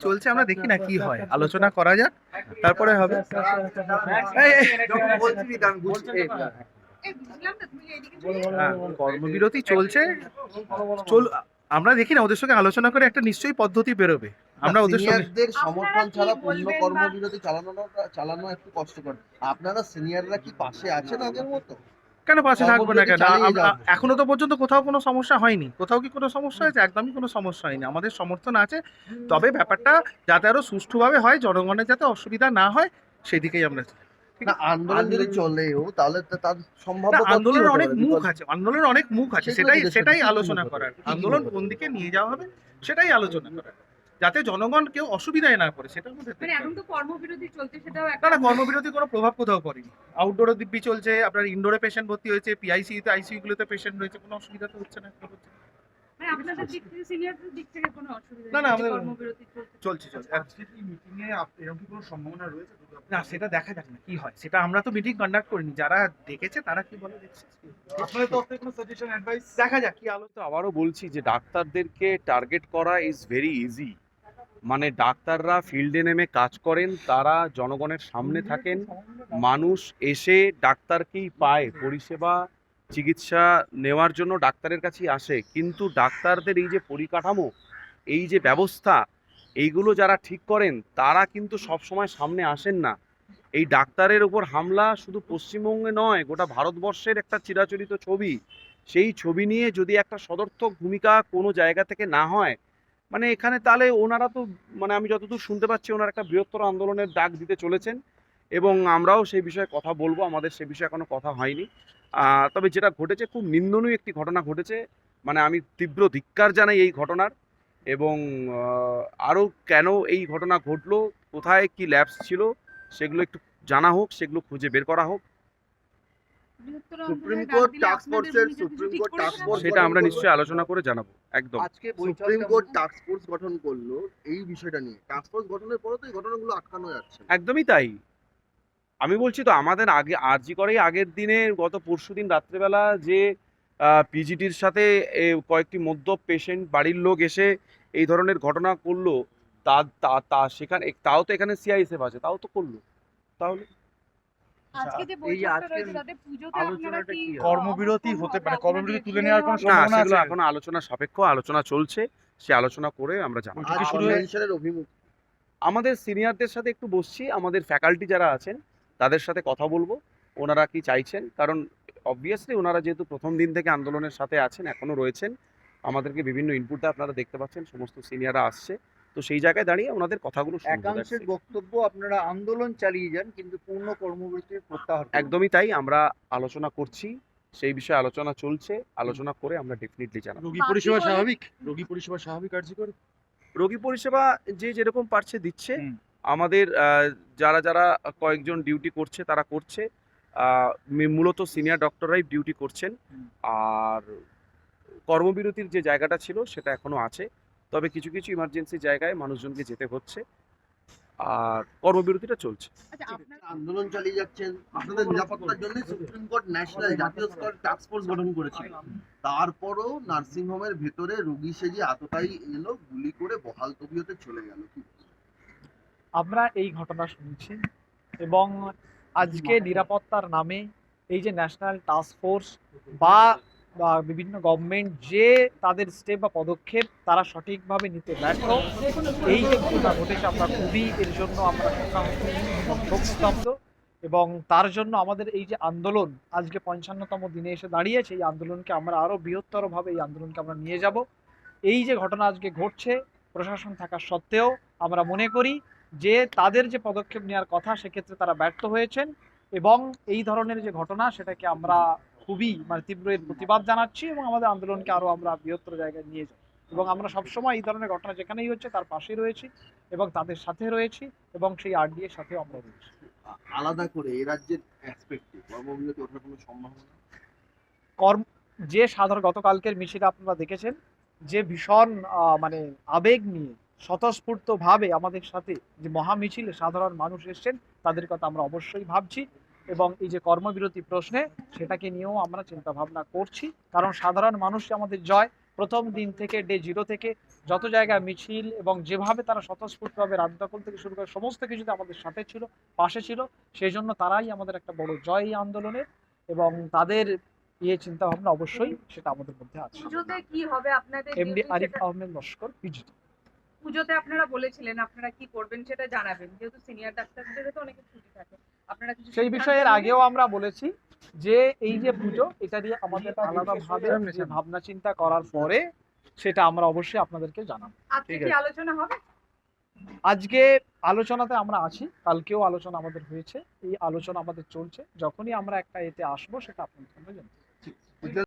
চলছে, আমরা দেখি না কি হয়, আলোচনা করা যাক, তারপরে হবে। কর্মবিরতি চলছে, চল, আমরা দেখি না, ওদের সঙ্গে আলোচনা করে একটা নিশ্চয়ই পদ্ধতি বেরোবে। আমরা ওদের সঙ্গে সিনিয়রদের সমর্থন ছাড়া পূর্ণ কর্মবিরতি চালানো একটু কষ্টকর। আপনারা সিনিয়ররা কি পাশে আছেন আগের মতো? কেন পাশে থাকবো না? কর্মবিরতি কেন চালিয়ে যাবেন? এখনো তো পর্যন্ত কোথাও কোনো সমস্যা হয়নি। কোথাও কি কোনো সমস্যা হয়েছে? একদমই কোনো সমস্যা হয়নি, আমাদের সমর্থন আছে। তবে ব্যাপারটা যাতে আরো সুষ্ঠুভাবে হয়, জনগণের যাতে অসুবিধা না হয়, সেদিকেই আমরা চাই। না, আন্দোলন যদি চলেও তাহলে তার না, সম্ভাব্য পথ কি আন্দোলনের হতে অনেক পারে? মুখ আছে, আন্দোলনের অনেক মুখ আছে, সেগুলো সেটাই জিজ্ঞেস সেটাই করছি, কি কি আলোচনা মুখ হতে করার, পারে? কি কি আন্দোলন মুখ হতে কোন পারে? দিকে নিয়ে যাওয়া হবে সেটাই আলোচনা করার, যাতে জনগণ কেউ অসুবিধায় না পড়ে, সেটা আমাদের দেখতে মানে এখন হবে। তো কর্মবিরতি চলছে, সেটাও না একটা না, কর্মবিরতি কোনো প্রভাব কোথাও পড়েনি। আউটডোরে দিব্যি চলছে, আপনার ইনডোরে পেশেন্ট ভর্তি হয়েছে, পিআইসিইউতে আইসিইউ গুলোতে পেশেন্ট রয়েছে, কোনো অসুবিধা তো হচ্ছে না, কোনো হচ্ছে না। মানে আপনাদের দিক থেকে, সিনিয়রদের দিক থেকে কোনো অসুবিধা না, না, নেই, আমাদের কর্মবিরতি চলছে। চলছে চলছে। আজকে কি মিটিং এ এরকম কি কোনো সম্ভাবনা রয়েছে? না, সেটা দেখা যাক না কি হয়, সেটা আমরা তো মিটিং কন্ডাক্ট করিনি, যারা দেখেছে তারা কি বলে দেখছে, আপনাদের তরফ থেকে কোনো সাজেশন অ্যাডভাইস? দেখা যাক কি আলো। তো আবারও বলছি যে ডাক্তারদেরকে টার্গেট করা ইজ ভেরি ইজি। মানে ডাক্তাররা ফিল্ডে নেমে কাজ করেন, তারা জনগণের সামনে থাকেন, মানুষ এসে ডাক্তারকেই পায়, পরিষেবা চিকিৎসা নেওয়ার জন্য ডাক্তারের কাছেই আসে। কিন্তু ডাক্তারদের এই যে পরিকাঠামো, এই যে ব্যবস্থা, এইগুলো যারা ঠিক করেন তারা কিন্তু সবসময় সামনে আসেন না। এই ডাক্তারের উপর হামলা শুধু পশ্চিমবঙ্গে নয়, গোটা ভারতবর্ষের একটা চিরাচরিত ছবি। সেই ছবি নিয়ে যদি একটা সদর্থক ভূমিকা কোনো জায়গা থেকে না হয়, মানে এখানে তাহলে ওনারা তো, মানে আমি যতদূর শুনতে পাচ্ছি ওনারা একটা বৃহত্তর আন্দোলনের ডাক দিতে চলেছেন, এবং আমরাও সেই বিষয়ে কথা বলবো। আমাদের সে বিষয়ে এখনো কথা হয়নি। তবে যেটা ঘটেছে খুব নিন্দনীয় একটি ঘটনা ঘটেছে, মানে আমি তীব্র ধিক্কার জানাই এই ঘটনার। এবং আরও কেন এই ঘটনা ঘটলো, কোথায় কি ল্যাবস ছিল, সেগুলো একটু জানা হোক, সেগুলো খুঁজে বের করা হোক। বৃহত্তর সুপ্রিম আন্দোলনে ডাক কোর্ট দিলে টাস্ক আপনাদের ফোর্সের উনি যদি সুপ্রিম ঠিক কোর্ট করে টাস্ক ফেলেন, ফোর্স সেটা আমরা নিশ্চয়ই আলোচনা করে জানাবো, একদম। আজকে সুপ্রিম কোর্ট টাস্ক ফোর্স গঠন করলো এই বিষয়টা নিয়ে। টাস্ক ফোর্স গঠনের পরে তো এই ঘটনাগুলো আটকানো যাচ্ছে না। একদমই তাই। আমি বলছি তো, আমাদের আগে আরজি করেই আগের দিনে, গত পরশুদিন রাত্রেবেলা যে পিজিটির সাথে কয়েকটি মদ্যপ পেশেন্ট বাড়ির লোক এসে এই ধরনের ঘটনা করলো, তা তা তা সেখানে তাও তো এখানে সিআইএসএফ আছে, তাও তো করলো। তাহলে আজকে যে বৈঠকটা রয়েছে তাতে পুজোতে আপনারা কি কর্মবিরতি হতে পারে, কর্মবিরতি তুলে নেওয়ার কোনো না, সম্ভাবনা সেগুলো আছে? এখনো আলোচনা সাপেক্ষ, আলোচনা চলছে, সে আলোচনা করে আমরা জানাবো। বৈঠক কি আর শুরু হয়ে- কনভেনশনের অভিমুখ আমাদের সিনিয়রদের সাথে একটু বসছি, আমাদের ফ্যাকাল্টি যারা আছেন তাদের সাথে কথা বলবো, ওনারা কি চাইছেন। কারণ অবভিয়াসলি ওনারা যেহেতু প্রথম দিন থেকে আন্দোলনের সাথে আছেন, এখনও রয়েছেন, আমাদেরকে বিভিন্ন ইনপুটে আপনারা দেখতে পাচ্ছেন, সমস্ত সিনিয়ররা আসছে, তো সেই জায়গায় দাঁড়িয়ে ওনাদের কথাগুলো শুনবো। একাংশের বক্তব্য আপনারা আন্দোলন চালিয়ে যান কিন্তু পূর্ণ কর্মবিরতির প্রত্যাহার করুন। একদমই তাই, আমরা আলোচনা করছি, সেই বিষয়ে আলোচনা চলছে, আলোচনা করে আমরা ডেফিনেটলি জানাবো। রোগী পরিষেবা স্বাভাবিক, রোগী পরিষেবা স্বাভাবিক কার্যকর। রোগী পরিষেবা যে যেরকম পারছে দিচ্ছে। হুম। আমাদের যারা যারা কয়েকজন ডিউটি করছে তারা করছে, মূলত সিনিয়র ডক্টররাই ডিউটি করছেন। আর কর্মবিরতির যে জায়গাটা ছিল সেটা এখনো আছে, তবে কিছু কিছু ইমার্জেন্সি জায়গায় মানুষজনকে যেতে হচ্ছে, আর কর্মবিরতিটা চলছে। আচ্ছা, আপনার আন্দোলন চালিয়ে যাচ্ছেন, আপনাদের নিরাপত্তার জন্য সুপ্রিম কোর্ট ন্যাশনাল জাতীয় স্তরের টাস্ক ফোর্স গঠন করেছিল। তারপরও নার্সিং হোমের ভেতরে রোগী সেজে এতটাই এলো, গুলি করে বহাল তবিয়তে চলে গেল। কি আমরা এই ঘটনা শুনছি, এবং আজকে নিরাপত্তার নামে এই যে ন্যাশনাল টাস্ক ফোর্স বা বিভিন্ন গভর্নমেন্ট যে তাদের স্টেপ বা পদক্ষেপ তারা সঠিকভাবে নিতে ব্যর্থ, এই যে ঘটনা ঘটেছে আমরা খুবই এর জন্য আমরা শোকস্তব্ধ। এবং তার জন্য আমাদের এই যে আন্দোলন আজকে 55তম দিনে এসে দাঁড়িয়েছে, এই আন্দোলনকে আমরা আরও বৃহত্তরভাবে এই আন্দোলনকে আমরা নিয়ে যাব। এই যে ঘটনা আজকে ঘটছে, প্রশাসন থাকা সত্ত্বেও আমরা মনে করি যে তাদের যে পদক্ষেপ নেওয়ার কথা সেক্ষেত্রে তারা ব্যর্থ হয়েছেন, এবং এই ধরনের যে ঘটনা সেটাকে আমরা খুবই তীব্র এর প্রতিবাদ জানাচ্ছি, এবং আমাদের আন্দোলনকে আরও আমরা বৃহত্তর জায়গায় নিয়ে যাই। এবং আমরা সবসময় এই ধরনের ঘটনা যেখানেই হচ্ছে তার পাশে রয়েছি এবং তাদের সাথে রয়েছি, এবং সেই আরডি এর সাথেও আমরা রয়েছি। আলাদা করে এই রাজ্যের অ্যাসপেক্টে কর্মবিরতি ওঠার কোনো সম্ভাবনা? কর্ম যে সাধারণ গতকালকের মিছিলে আপনারা দেখেছেন যে ভীষণ আবেগ নিয়ে স্বতঃস্ফূর্তভাবে আমাদের সাথে যে মহামিছিলে সাধারণ মানুষ এসছেন, তাদের কথা আমরা অবশ্যই ভাবছি, এবং এই যে কর্মবিরতি প্রশ্নে সেটাকে নিয়েও আমরা চিন্তা ভাবনা করছি। কারণ সাধারণ মানুষই আমাদের জয়, প্রথম দিন থেকে ডে 0 থেকে যত জায়গায় মিছিল এবং যেভাবে তারা স্বতঃস্ফূর্তভাবে রাত দখল থেকে শুরু করে সমস্ত কিছুতে আমাদের সাথে ছিল, পাশে ছিল, সেই জন্য তারাই আমাদের একটা বড় জয় এই আন্দোলনের, এবং তাদের চিন্তা ভাবনা অবশ্যই সেটা আমাদের মধ্যে আছে। পুজোতে কি হবে আপনাদের এমডি duty আরিফ সেটা- আহমেদ লস্কর, পিজিটি। পুজোতে আপনারা বলেছিলেন আপনারা কি করবেন সেটা জানাবেন, যেহেতু সিনিয়র ডাক্তারদের তো অনেক ছুটি থাকে, আপনারা কিছু সেই বিষয়ের সিদ্ধান্ত আগেও আমরা বলেছি যে এই যে পুজো, এটা নিয়ে আমাদের আলাদাভাবে যে ভাবনা চিন্তা করার পরে সেটা আমরা অবশ্যই আপনাদেরকে জানাবো। নেবেন? আজকে ঠিক কি আছে। আলোচনা হবে? আজকে আলোচনাতে আমরা আছি, কালকেও আলোচনা আমাদের হয়েছে, এই আলোচনা আমাদের চলছে, যখনই আমরা একটা এতে আসবো সেটা আপনাদের সামনে জানাবো।